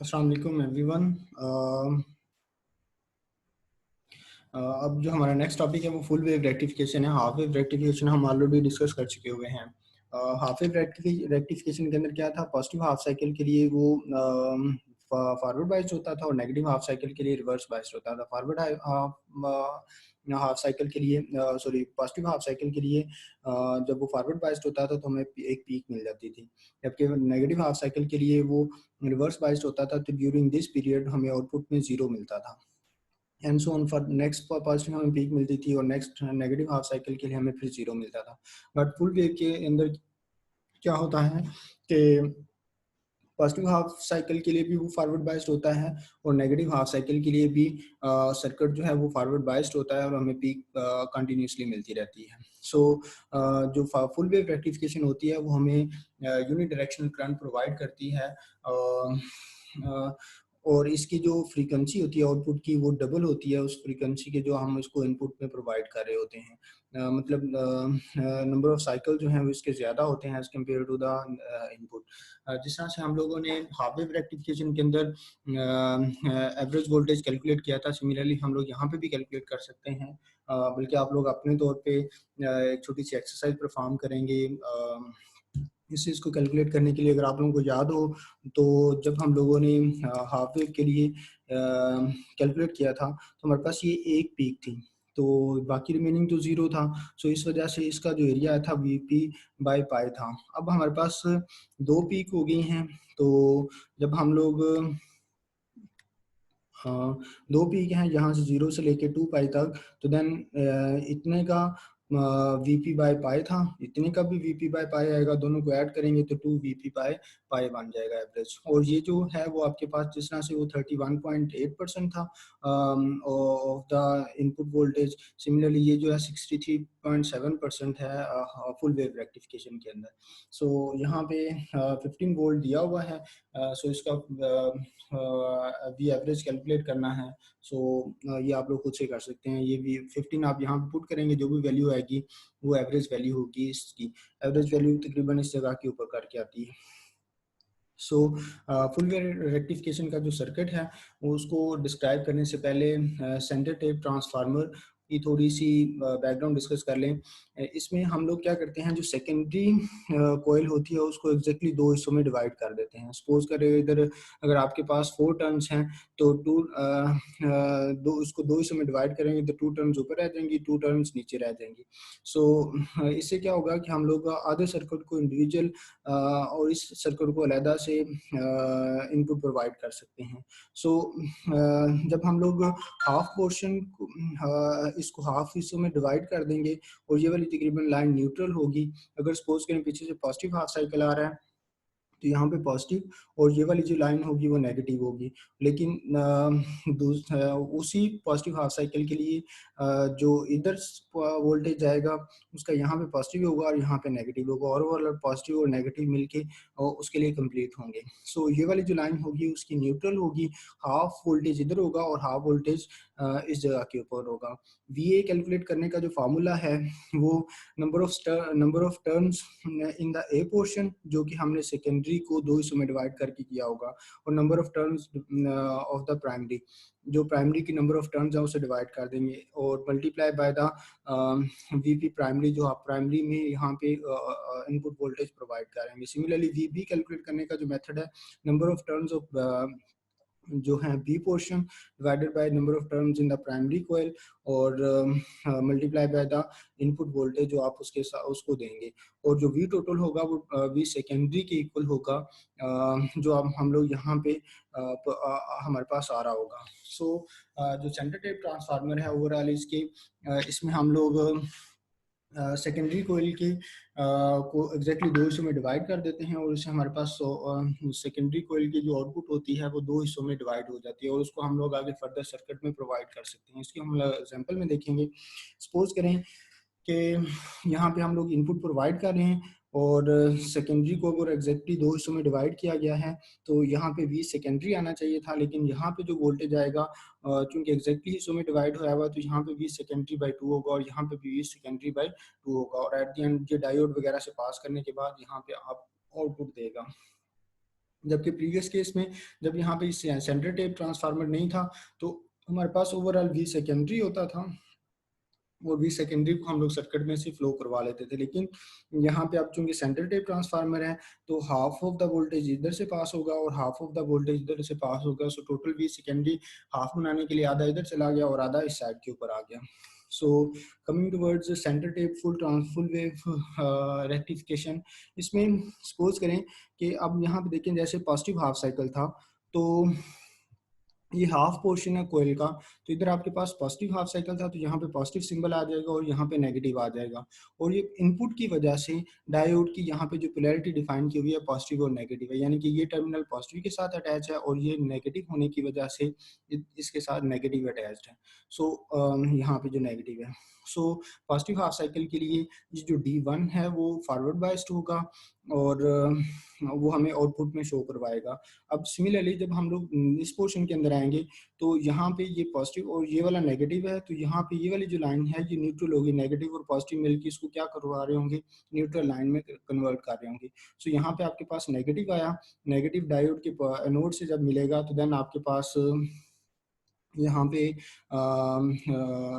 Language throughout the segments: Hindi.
अस्सलाम वालेकुम एवरीवन। अब जो हमारा नेक्स्ट टॉपिक है वो फुल वेव रेक्टिफिकेशन है। हाफ वेव रेक्टिफिकेशन हम ऑलरेडी डिस्कस कर चुके हुए हैं। हाफ वेव रेक्टिफिकेशन के अंदर क्या था, पॉजिटिव हाफ साइकिल के लिए वो फॉरवर्ड बाइस्ड होता था और नेगेटिव हाफ साइकिल के लिए रिवर्स बाइस्ड होता था। फॉरवर्ड हाफ साइकिल के लिए सॉरी पॉजिटिव हाफ साइकिल के लिए जब वो फॉरवर्ड बाइस्ड होता था तो हमें एक पीक मिल जाती थी, जबकि नेगेटिव हाफ साइकिल के लिए वो रिवर्स बाइस्ड होता था तो ड्यूरिंग दिस पीरियड हमें आउटपुट में जीरो मिलता था। And so on for next positive हमें पीक मिलती थी और नेक्स्ट नेगेटिव हाफ साइकिल के लिए हमें फिर जीरो मिलता था। बट फुल वेव के अंदर क्या होता है कि पॉजिटिव हाफ साइकिल के लिए भी वो फॉरवर्ड बाइस्ड होता है और नेगेटिव हाफ साइकिल के लिए भी सर्किट जो है वो फॉरवर्ड बाइस्ड होता है और हमें पीक कंटिन्यूसली मिलती रहती है। सो जो फुल वेव रेक्टिफिकेशन होती है वो हमें यूनि डायरेक्शनल करंट प्रोवाइड करती है। और इसकी जो फ्रीक्वेंसी होती है आउटपुट की वो डबल होती है उस फ्रीक्वेंसी के जो हम इसको इनपुट में प्रोवाइड कर रहे होते हैं। मतलब नंबर ऑफ साइकिल जो हैं वो इसके ज़्यादा होते हैं as compared to the input. जिस तरह से हम लोगों ने हाफ वेव रेक्टिफिकेशन के अंदर एवरेज वोल्टेज कैलकुलेट किया था, सिमिलरली हम लोग यहाँ पे भी कैलकुलेट कर सकते हैं। बल्कि आप लोग अपने तौर पे एक छोटी सी एक्सरसाइज परफॉर्म करेंगे इस चीज़ को कैलकुलेट करने के लिए। अगर आप लोगों को याद हो तो जब हम लोगों ने हाफ वेव के लिए कैलकुलेट किया था तो हमारे पास ये एक पीक थी, तो बाकी रिमेनिंग तो ज़ीरो था। सो इस वजह से इसका जो एरिया था वी पी बाई पाई था। अब हमारे पास दो पीक हो गई हैं, तो जब हम लोग दो पीक हैं यहाँ से जीरो से लेके टू पाई तक, तो देन इतने का वीपी बाय पाई था, इतने का भी वीपी बाय पाई आएगा, दोनों को ऐड करेंगे तो टू वीपी बाय पाई बन जाएगा एवरेज। और ये जो है वो आपके पास जिस तरह से वो 31.8% था of the input voltage, similarly ये जो है 63.7% है फुल वेव रेक्टिफिकेशन के अंदर। सो यहाँ पे 15 वोल्ट दिया हुआ है। सो इसका वी एवरेज कैलकुलेट करना है। सो ये आप लोग खुद से कर सकते हैं। ये भी 15 आप यहाँ पे पुट करेंगे, जो भी वैल्यू आएगी वो एवरेज वैल्यू होगी। इसकी एवरेज वैल्यू तकरीबन इस जगह के ऊपर करके आती है। सो फुल वेव रेक्टिफिकेशन का जो सर्किट है वो उसको डिस्क्राइब करने से पहले सेंटर टेप ट्रांसफार्मर की थोड़ी सी बैकग्राउंड डिस्कस कर लें। इसमें हम लोग क्या करते हैं, जो सेकेंडरी कोयल होती है उसको एग्जैक्टली दो हिस्सों में डिवाइड कर देते हैं। सपोज करें इधर अगर आपके पास 4 टर्न्स हैं तो दो उसको दो हिस्सों में डिवाइड करेंगे तो 2 टर्न्स ऊपर रह जाएंगी, 2 टर्न्स नीचे रह जाएंगी। सो इससे क्या होगा कि हम लोग आधे सर्किट को इंडिविजुअल और इस सर्किट को अलहदा से इनपुट प्रोवाइड कर सकते हैं। सो जब हम लोग हाफ पोर्शन इसको हाफ हिस्सों में डिवाइड कर देंगे और ये वाली तकरीबन लाइन न्यूट्रल होगी। अगर सपोज करें पीछे से पॉजिटिव हाफ साइकिल आ रहा है तो यहाँ पे पॉजिटिव और ये वाली जो लाइन होगी वो नेगेटिव होगी। लेकिन उसी पॉजिटिव हाफ साइकिल के लिए जो इधर वोल्टेज जाएगा उसका यहाँ पे पॉजिटिव होगा और यहाँ पे नेगेटिव होगा, और वो पॉजिटिव और नेगेटिव मिलके उसके लिए कंप्लीट होंगे। सो ये वाली जो लाइन होगी उसकी न्यूट्रल होगी, हाफ वोल्टेज इधर होगा और हाफ वोल्टेज इस जगह के ऊपर होगा। वी ए कैलकुलेट करने का जो फार्मूला है वो number of turns in the A portion, जो कि हमने सेकेंडरी को दो हिस्सों में डिवाइड करके किया होगा, और number of turns of the primary, जो प्राइमरी की नंबर ऑफ टर्न्स है उसे डिवाइड कर देंगे और multiply by the VP primary, जो आप प्राइमरी में यहाँ पे इनपुट वोल्टेज प्रोवाइड करेंगे। सिमिलरली वीबी कैलकुलेट करने का जो मेथड है, नंबर ऑफ टर्न्स ऑफ जो है B portion divided by number of terms in the primary coil और multiply by the input voltage जो आप उसके साथ उसको देंगे, और जो वी टोटल होगा वो वी सेकेंडरी के इक्वल होगा जो अब हम लोग यहाँ पे हमारे पास आ रहा होगा। सो जो सेंटर टेप ट्रांसफार्मर है ओवरऑल इसके इसमें हम लोग सेकेंडरी कोयल के को एग्जैक्टली दो हिस्सों में डिवाइड कर देते हैं और इससे हमारे पास सेकेंडरी कोयल की जो आउटपुट होती है वो दो हिस्सों में डिवाइड हो जाती है और उसको हम लोग आगे फर्दर सर्किट में प्रोवाइड कर सकते हैं। इसकी हम एग्जांपल में देखेंगे। सपोज करें कि यहाँ पे हम लोग इनपुट प्रोवाइड कर रहे हैं और सेकेंडरी को अगर एग्जैक्टली दो हिस्सों में डिवाइड किया गया है तो यहाँ पे वी सेकेंडरी आना चाहिए था, लेकिन यहाँ पे जो वोल्टेज आएगा चूंकि एग्जैक्टली हिस्सों में डिवाइड होया हुआ तो यहाँ पे वी सेकेंडरी बाई 2 होगा और यहाँ पे भी वी सेकेंडरी बाई 2 होगा, और एट द एंड ये डायोड वगैरह से पास करने के बाद यहाँ पे आप आउटपुट देगा। जबकि प्रीवियस केस में जब यहाँ पे सेंटर टेप ट्रांसफार्मर नहीं था तो हमारे पास ओवरऑल वी सेकेंडरी होता था और वी सेकेंडरी को हम लोग सर्किट में से फ्लो करवा लेते थे। लेकिन यहाँ पे अब चूंकि सेंटर टेप ट्रांसफार्मर है तो हाफ ऑफ द वोल्टेज इधर से पास होगा और हाफ ऑफ द वोल्टेज इधर से पास होगा। So total V secondary half बनाने के लिए आधा इधर चला गया और आधा इस साइड के ऊपर आ गया। So coming towards centre tap full wave rectification, इसमें सपोज करें कि अब यहाँ पे देखें जैसे पॉजिटिव हाफ साइकिल था तो ये हाफ पोर्शन है कोयल का, तो इधर आपके पास पॉजिटिव हाफ साइकिल था तो यहाँ पे पॉजिटिव सिंबल आ जाएगा और यहाँ पे नेगेटिव आ जाएगा। और ये इनपुट की वजह से डायोड की यहाँ पे जो पोलैरिटी डिफाइन की हुई है पॉजिटिव और नेगेटिव है, यानी कि ये टर्मिनल पॉजिटिव के साथ अटैच है और ये नेगेटिव होने की वजह से इसके साथ नेगेटिव अटैच्ड है। सो यहाँ पे जो नेगेटिव है, सो पॉजिटिव हाफ साइकिल के लिए ये जो D1 है वो फॉरवर्ड बाइस्ड होगा और वो हमें आउटपुट में शो करवाएगा। अब सिमिलरली जब हम लोग इस पोर्शन के अंदर आएंगे तो यहाँ पे ये पॉजिटिव और ये वाला नेगेटिव है, तो यहाँ पे ये वाली जो लाइन है ये न्यूट्रल होगी, नेगेटिव और पॉजिटिव मिलकर इसको क्या करवा रहे होंगे, न्यूट्रल लाइन में कन्वर्ट कर रहे होंगे। सो यहाँ पे आपके पास नेगेटिव आया, नेगेटिव डायोड के एनोड से जब मिलेगा तो देन आपके पास यहाँ पे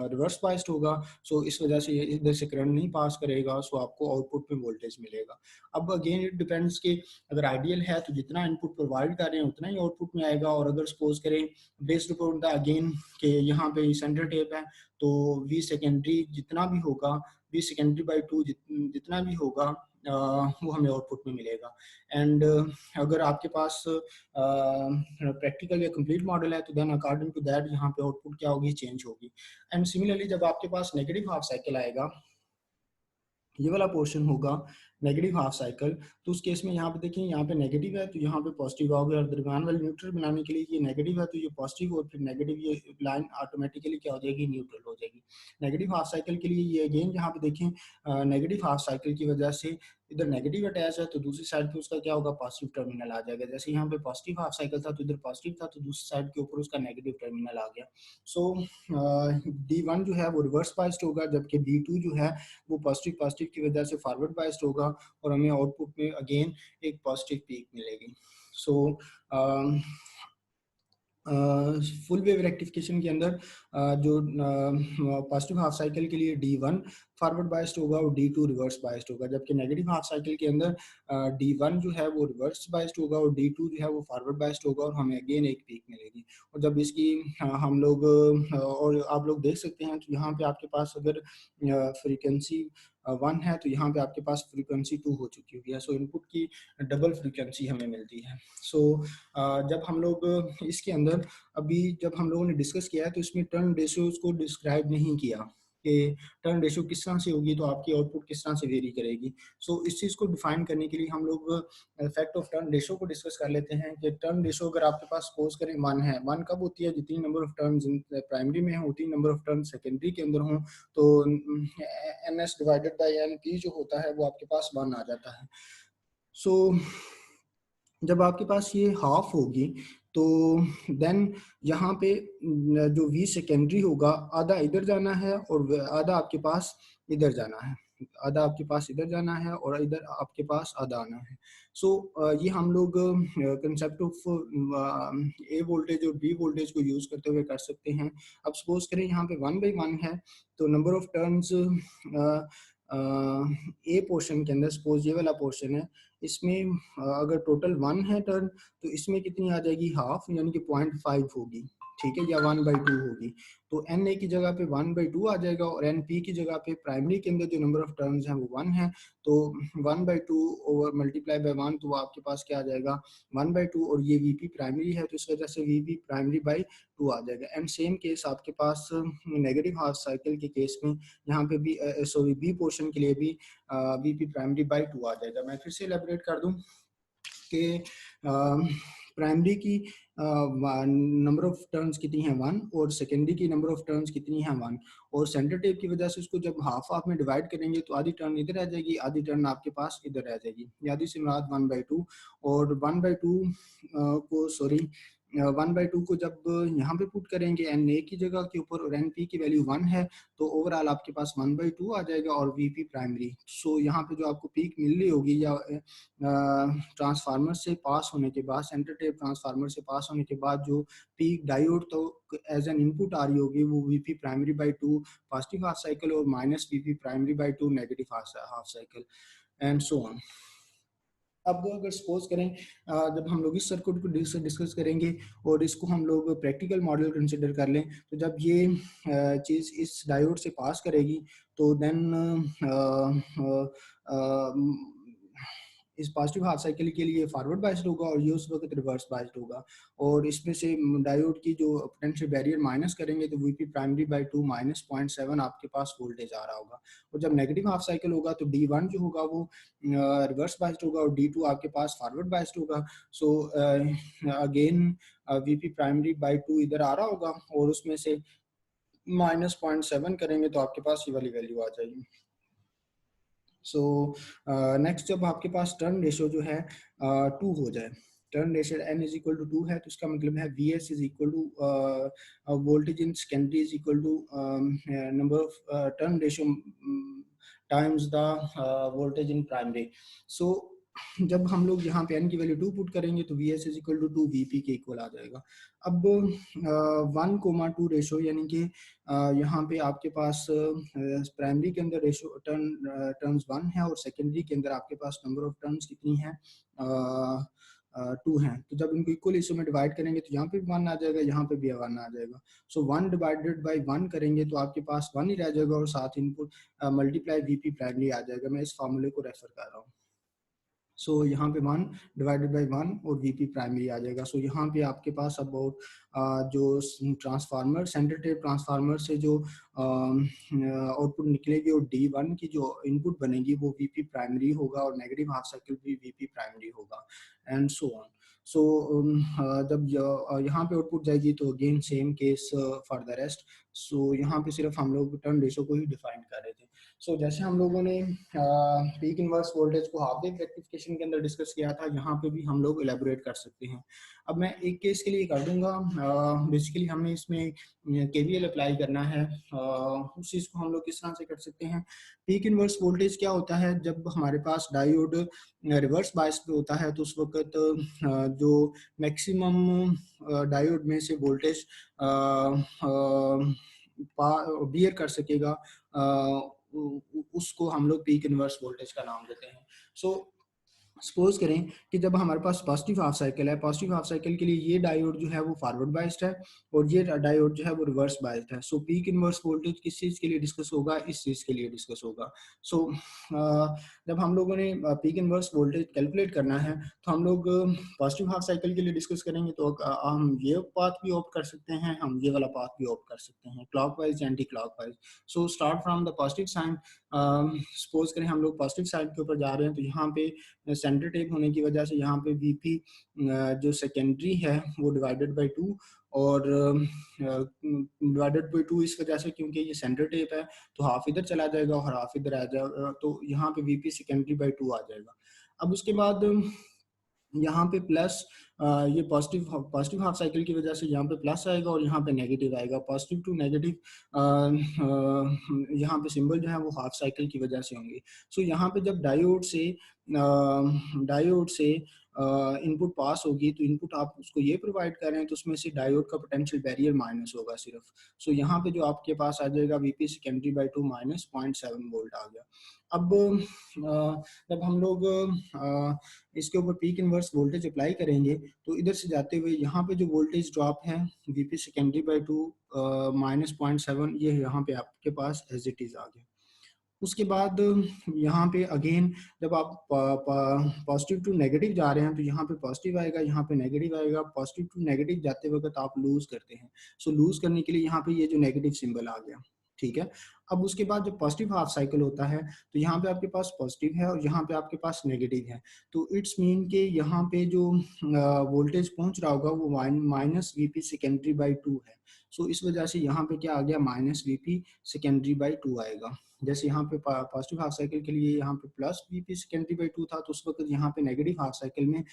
रिवर्स बाइस्ड होगा। सो इस वजह से ये इधर से करंट नहीं पास करेगा, सो आपको आउटपुट में वोल्टेज मिलेगा। अब अगेन इट डिपेंड्स कि अगर आइडियल है तो जितना इनपुट प्रोवाइड कर रहे हैं उतना ही आउटपुट में आएगा, और अगर सपोज करें बेस्ड अपॉन द अगेन कि यहाँ पे सेंटर टेप है तो वी सेकेंडरी जितना भी होगा, वी सेकेंडरी बाई 2 जितना भी होगा वो हमें आउटपुट में मिलेगा। एंड अगर आपके पास प्रैक्टिकल या कंप्लीट मॉडल है तो देन अकॉर्डिंग टू दैट यहाँ पे आउटपुट क्या होगी, चेंज होगी। एंड सिमिलरली जब आपके पास नेगेटिव हाफ साइकिल आएगा, ये वाला पोर्शन होगा नेगेटिव हाफ साइकिल, तो उस केस में यहाँ पे देखिए यहाँ पे नेगेटिव है तो यहाँ पे पॉजिटिव आओगे, और दरमियान वाले न्यूट्रल बनाने के लिए ये नेगेटिव है तो ये पॉजिटिव और फिर नेगेटिव, ये लाइन ऑटोमेटिकली क्या हो जाएगी, न्यूट्रल हो जाएगी। नेगेटिव हाफ साइकिल के लिए ये अगेन यहाँ पे देखें नेगेटिव हाफ साइकिल की वजह से इधर नेगेटिव अटैच है तो दूसरी साइड पे उसका क्या होगा, पॉजिटिव टर्मिनल आ जाएगा। जैसे यहाँ पे पॉजिटिव हाफ साइकिल था तो इधर पॉजिटिव था तो दूसरी साइड के ऊपर उसका नेगेटिव टर्मिनल आ गया। सो D1 जो है वो रिवर्स बाइस्ड होगा, जबकि D2 जो है वो पॉजिटिव पॉजिटिव की वजह से फॉरवर्ड बाइस्ड होगा और हमें आउटपुट में अगेन एक पॉजिटिव पीक मिलेगी। सो फुल वेव रेक्टिफिकेशन के अंदर जो पॉजिटिव हाफ साइकिल के लिए D1 फॉरवर्ड बाइस्ड होगा और D2 रिवर्स बाइस्ड होगा, जबकि नेगेटिव हाफ साइकिल के अंदर D1 जो है वो रिवर्स बाइस्ड होगा और D2 जो है वो फॉरवर्ड बाइस्ड होगा और हमें अगेन एक पीक मिलेगी। और जब इसकी हम लोग और आप लोग देख सकते हैं तो यहाँ पे आपके पास अगर फ्रीक्वेंसी 1 है तो यहाँ पे आपके पास फ्रीक्वेंसी 2 हो चुकी हुई है। सो इनपुट की डबल फ्रीक्वेंसी हमें मिलती है। सो जब हम लोग इसके अंदर अभी जब हम लोगों ने डिस्कस किया है तो इसमें टर्न रेशियोज को डिस्क्राइब नहीं किया कि टर्न रेशियो किस तरह से होगी तो आपकी आउटपुट किस तरह से वेरी करेगी। सो इस चीज़ को डिफाइन करने के लिए हम लोग फैक्ट ऑफ टर्न रेशियो को डिस्कस कर लेते हैं कि टर्न रेशियो अगर आपके पास सपोज करें 1 है, 1 कब होती है, जितनी नंबर ऑफ टर्न्स प्राइमरी में हो उतनी नंबर ऑफ टर्न सेकेंडरी के अंदर हो, तो NS डिवाइडेड बाई NP जो होता है वो आपके पास 1 आ जाता है। सो जब आपके पास ये हाफ होगी तो देन यहाँ पे जो वी सेकेंडरी होगा आधा इधर जाना है और आधा आपके पास इधर जाना है, आधा आपके पास इधर जाना है और इधर आपके पास आधा आना है। सो ये हम लोग कंसेप्ट ऑफ ए वोल्टेज और बी वोल्टेज को यूज करते हुए कर सकते हैं। अब सपोज करें यहाँ पे 1/1 है तो number of turns A portion के अंदर, सपोज ये वाला पोर्शन है, इसमें अगर टोटल 1 है टर्न तो इसमें कितनी आ जाएगी, हाफ, यानी कि 0.5 होगी, ठीक है, या 1/2 होगी। तो NA की जगह पे 1/2 आ जाएगा और NP की जगह पे प्राइमरी के अंदर जो नंबर ऑफ टर्न्स हैं वो 1 है तो 1/2 ओवर मल्टीप्लाई बाय 1 तो आपके पास क्या आ जाएगा 1/2, और ये VP प्राइमरी है तो इस वजह से VP प्राइमरी बाई 2 आ जाएगा। एंड सेम केस आपके पास नेगेटिव हाफ साइकिल के केस में यहाँ पे भी सॉरी बी पोर्शन के लिए भी VP प्राइमरी बाई 2 आ जाएगा। मैं फिर से एलेबोरेट कर दूं कि प्राइमरी की नंबर ऑफ टर्न्स कितनी है 1 और सेकेंडरी की नंबर ऑफ टर्न्स कितनी है 1, और सेंटर टेप की वजह से उसको जब हाफ हाफ में डिवाइड करेंगे तो आधी टर्न इधर आ जाएगी, आधी टर्न आपके पास इधर आ जाएगी, आधी से मुराद 1/2, और 1/2 को सॉरी 1/2 को जब यहाँ पे पुट करेंगे एन ए की जगह के ऊपर और एन पी की वैल्यू 1 है, तो ओवरऑल आपके पास 1/2 आ जाएगा और वी पी प्राइमरी। सो यहाँ पे जो आपको पीक मिल रही होगी या ट्रांसफार्मर से पास होने के बाद, सेंटर टेप ट्रांसफार्मर से पास होने के बाद जो पीक डायोड तो एज एन इनपुट आ रही होगी, वो V P primary by 2 positive half cycle और minus V P primary by 2 negative half cycle and so on. अब अगर सपोज करें जब हम लोग इस सर्किट को डिस्कस करेंगे और इसको हम लोग प्रैक्टिकल मॉडल कंसिडर कर लें, तो जब ये चीज़ इस डायोड से पास करेगी तो देन इस पॉजिटिव हाफ साइकिल के लिए फॉरवर्ड बाइस्ड होगा और ये उस वक्त रिवर्स बाइस्ड होगा, और इसमें से डायोड की जो पोटेंशियल बैरियर माइनस करेंगे तो वीपी प्राइमरी बाई 2 माइनस 0.7 आपके पास वोल्टेज आ रहा होगा। और जब नेगेटिव हाफ साइकिल होगा तो D1 जो होगा वो रिवर्स बाइस्ड होगा और D2 आपके पास फॉरवर्ड बाइस्ड होगा। So again VP primary by 2 इधर आ रहा होगा और उसमें से माइनस 0.7 करेंगे तो आपके पास ये वाली वैल्यू आ जाएगी। सो नेक्स्ट जब आपके पास टर्न रेशियो जो है 2 हो जाए, turn ratio n is equal to 2 है, तो इसका मतलब है Vs is equal to voltage in secondary is equal to number of turn ratio times the voltage in primary. So जब हम लोग यहाँ पे n की वैल्यू 2 पुट करेंगे तो Vs is equal to 2 Vp के इक्वल आ जाएगा। अब 1,2 रेशो यानी कि यहाँ पे आपके पास प्राइमरी के अंदर रेशो टर्न्स 1 है और सेकेंडरी के अंदर आपके पास नंबर ऑफ टर्न्स कितनी है 2 हैं। तो जब इनको इक्वल हिस्सों में डिवाइड करेंगे तो यहाँ पे भी 1 आ जाएगा, यहाँ पे भी 1 आ जाएगा। सो 1 डिवाइडेड बाई 1 करेंगे तो आपके पास 1 ही रह जाएगा और साथ इनपुट मल्टीप्लाई वीपी प्राइमरी आ जाएगा। मैं इस फार्मूले को रेफर कर रहा हूँ। सो यहाँ पे 1 डिवाइडेड बाई 1 और वीपी प्राइमरी आ जाएगा। सो यहाँ पे आपके पास अबाउट जो ट्रांसफार्मर सेंटर टेप ट्रांसफार्मर से जो आउटपुट निकलेगी और D1 की जो इनपुट बनेगी वो वीपी प्राइमरी होगा और नेगेटिव हाफ साइकिल भी वीपी प्राइमरी होगा एंड सो ऑन। सो जब यहाँ पे आउटपुट जाएगी तो again same case for the rest. So यहाँ पे सिर्फ हम लोग टर्न रेशो को ही डिफाइन कर रहे थे। सो जैसे हम लोगों ने पीक इनवर्स वोल्टेज को हाफ वेव रेक्टिफिकेशन के अंदर डिस्कस किया था, यहाँ पे भी हम लोग एलेबोरेट कर सकते हैं। अब मैं एक केस के लिए कर दूंगा। बेसिकली हमने इसमें केवीएल अप्लाई करना है। उस चीज़ को हम लोग किस तरह से कर सकते हैं। पीक इनवर्स वोल्टेज क्या होता है, जब हमारे पास डायोड रिवर्स बायस पे होता है तो उस वक्त जो मैक्सिमम डायोड में से वोल्टेज बियर कर सकेगा उसको हम लोग पीक इनवर्स वोल्टेज का नाम देते हैं। सो सपोज करें कि जब हमारे पास पॉजिटिव हाफ साइकिल है, पॉजिटिव हाफ साइकिल के लिए ये डायोड जो है वो फॉरवर्ड बाइस्ड है और ये डायोड जो है वो रिवर्स बाइस्ड है। सो पीक इनवर्स वोल्टेज किस चीज़ के लिए डिस्कस होगा, इस चीज़ के लिए डिस्कस होगा। सो जब हम लोगों ने पीक इनवर्स वोल्टेज कैलकुलेट करना है तो हम लोग पॉजिटिव हाफ साइकिल के लिए डिस्कस करेंगे तो हम ये पाथ भी ऑप्ट कर सकते हैं, हम ये वाला पाथ भी ऑप्ट कर सकते हैं, clockwise anti clockwise. So start from the positive sign. Suppose करें हम लोग पॉजिटिव साइड के ऊपर जा रहे हैं तो यहाँ पे सेंटर टेप होने की वजह से यहाँ पे वीपी जो सेकेंडरी है वो डिवाइडेड बाई 2 और डिवाइडेड बाई 2 इस वजह से क्योंकि ये सेंटर टेप है तो हाफ इधर चला जाएगा और हाफ इधर आ जाएगा, तो यहाँ पे वीपी सेकेंडरी बाई 2 आ जाएगा। अब उसके बाद यहाँ पे प्लस ये पॉजिटिव हाफ साइकिल की वजह से यहाँ पे प्लस आएगा और यहाँ पे नेगेटिव आएगा। पॉजिटिव टू नेगेटिव यहाँ पे सिंबल जो है वो हाफ साइकिल की वजह से होंगे। सो यहाँ पे जब डायोड से इनपुट पास होगी तो इनपुट आप उसको ये प्रोवाइड कर रहे हैं तो उसमें से डायोड का पोटेंशियल बैरियर माइनस होगा सिर्फ। सो यहाँ पे जो आपके पास आ जाएगा VP secondary by 2 minus 0.7 volt आ गया। अब जब हम लोग इसके ऊपर पीक इनवर्स वोल्टेज अप्लाई करेंगे तो इधर से जाते हुए यहाँ पे जो वोल्टेज ड्रॉप है वीपी सेकेंडरी बाई 2 माइनस 0.7 ये यहाँ पे आपके पास एज इट इज आ गया। उसके बाद यहाँ पे अगेन जब आप पॉजिटिव टू नेगेटिव जा रहे हैं तो यहाँ पे पॉजिटिव आएगा, यहाँ पे नेगेटिव आएगा। पॉजिटिव टू नेगेटिव जाते वक्त आप लूज करते हैं। सो लूज करने के लिए यहाँ पे ये जो नेगेटिव सिंबल आ गया, ठीक है। अब उसके बाद जब पॉजिटिव हाफ साइकिल होता है तो यहाँ पे आपके पास पॉजिटिव है और यहाँ पे आपके पास नेगेटिव है, तो इट्स मीन के यहाँ पे जो वोल्टेज पहुंच रहा होगा वो माइनस वीपी सेकेंडरी बाई 2 है। सो इस वजह से यहाँ पे क्या आ गया, माइनस वीपी सेकेंडरी बाई 2 आएगा। जैसे यहाँ पे पॉजिटिव हाफ साइकिल के लिए यहाँ पे प्लस वीपी सेकेंडरी बाई 2 था, तो उस वक्त यहाँ पे नेगेटिव हाफ साइकिल में,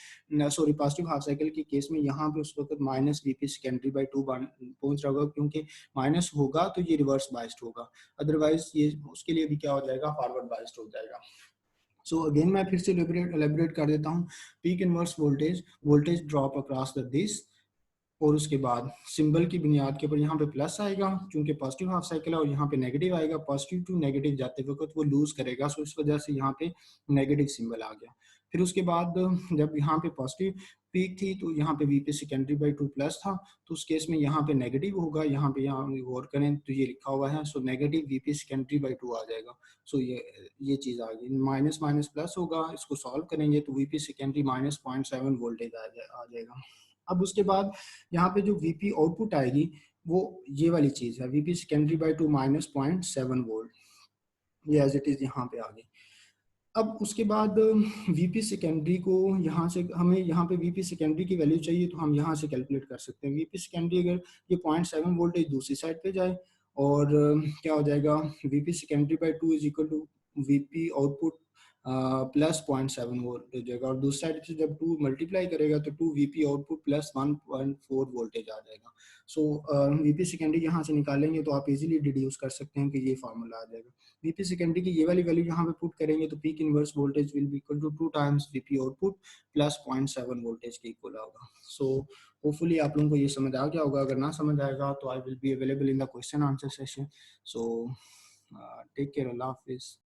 सॉरी पॉजिटिव हाफ साइकिल के केस में यहाँ पे उस वक्त माइनस वीपी सेकेंडरी बाई 2 पहुंच रहा होगा, क्योंकि माइनस होगा तो ये रिवर्स बाइस्ड होगा, अदरवाइज ये उसके लिए भी क्या हो जाएगा, फॉरवर्ड बाइस्ड हो जाएगा। सो अगेन मैं फिर से एलेबरेट कर देता हूँ। Peak inverse voltage, voltage drop across the this, और उसके बाद सिंबल की बुनियाद के ऊपर यहाँ पे प्लस आएगा क्योंकि पॉजिटिव हाफ साइकिल है, और यहाँ पे नेगेटिव आएगा, पॉजिटिव टू नेगेटिव जाते वक्त वो लूज करेगा, सो इस वजह से यहाँ पे नेगेटिव सिंबल आ गया। फिर उसके बाद जब यहाँ पे पॉजिटिव पीक थी तो यहाँ पे वीपी सेकेंडरी बाई 2 प्लस था, तो उस केस में यहाँ पे नेगेटिव होगा, यहाँ पे यहाँ गौर करें तो ये लिखा हुआ है, so negative VP secondary by 2 आ जाएगा। सो ये चीज़ आ गई, माइनस माइनस प्लस होगा, इसको सॉल्व करेंगे तो वीपी सेकेंडरी माइनस 0.7 वोल्टेज आ जाएगा। अब उसके बाद यहाँ पे जो वीपी आउटपुट आएगी वो ये वाली चीज है, VP secondary by 2 minus 0.7 volt, ये एज इट इज यहाँ पे आ गई। अब उसके बाद वीपी सेकेंडरी को यहाँ से हमें यहाँ पे वीपी सेकेंडरी की वैल्यू चाहिए, तो हम यहाँ से कैलकुलेट कर सकते हैं। वीपी सेकेंडरी अगर ये 0.7 वोल्टेज दूसरी साइड पे जाए और क्या हो जाएगा, VP secondary by 2 is equal to VP output plus 0.7 volt हो जाएगा, और दूसरी साइड से जब 2 मल्टीप्लाई करेगा तो 2 वीपी आउटपुट प्लस 1.4 वोल्टेज आ जाएगा। सो वीपी सेकेंडरी यहाँ से निकालेंगे तो आप इजीली डिड्यूस कर सकते हैं कि ये फार्मूला आ जाएगा। वीपी सेकेंडरी की ये वाली वैल्यू यहाँ पे पुट करेंगे तो peak inverse voltage will be equal to 2 times VP output plus 0.7 voltage के इक्वल होगा। सो होपफुली आप लोगों को ये समझ आ गया होगा, अगर ना समझ आएगा तो I will be available in the question answer session. So take care, अल्लाह हाफिज।